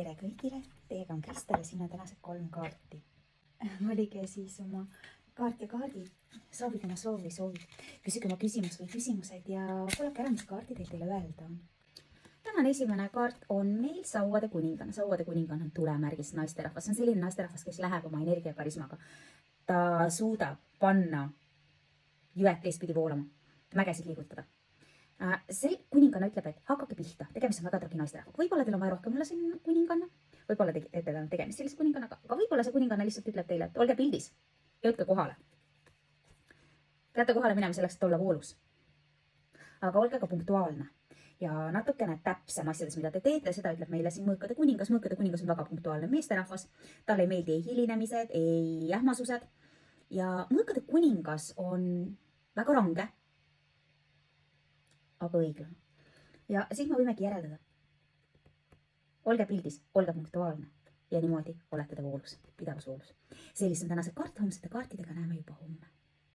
tere kõigile, teiega on Kristel ja siin on tänased 3 kaarti. Valige siis oma kaart ja kaardid, soovid oma soovi, küsige oma küsimus või küsimused ja kuulake ära, mis kaardidel teile öelda on. Tänane esimene kaart on meil Sauade kuninganna. Sauade kuninganna on tulemärgis naisterahvas. See on selline naisterahvas, kes läheb oma energia karismaga. Ta suudab panna jüed teistpidi voolama, mägesid liigutada. See kuninganna ütleb, et hakake pihta, tegemist on väga tragi naisterahvaga. Võib-olla teil on vaja rohkem olla siin kuninganna, võib-olla teete tegemist sellise kuningannaga, aga võib-olla see kuninganna lihtsalt ütleb teile, et olge pildis, jõudke kohale. Peate kohale minema selleks, et olla voolus. Aga olge ka punktuaalne ja natukene täpsem asjades, mida te teete, seda ütleb meile siin Mõõkade kuningas. Mõõkade kuningas on väga punktuaalne meesterahvas, talle ei meeldi ei hilinemised, ei ähmasused ja Mõõkade kuningas on väga range, aga õiglane. Ja siis me võimegi järeldada. Olge pildis, olge punktuaalne ja niimoodi olete te voolus, pidevas voolus. Sellised on tänased kaart, homsete kaartidega näeme juba homme.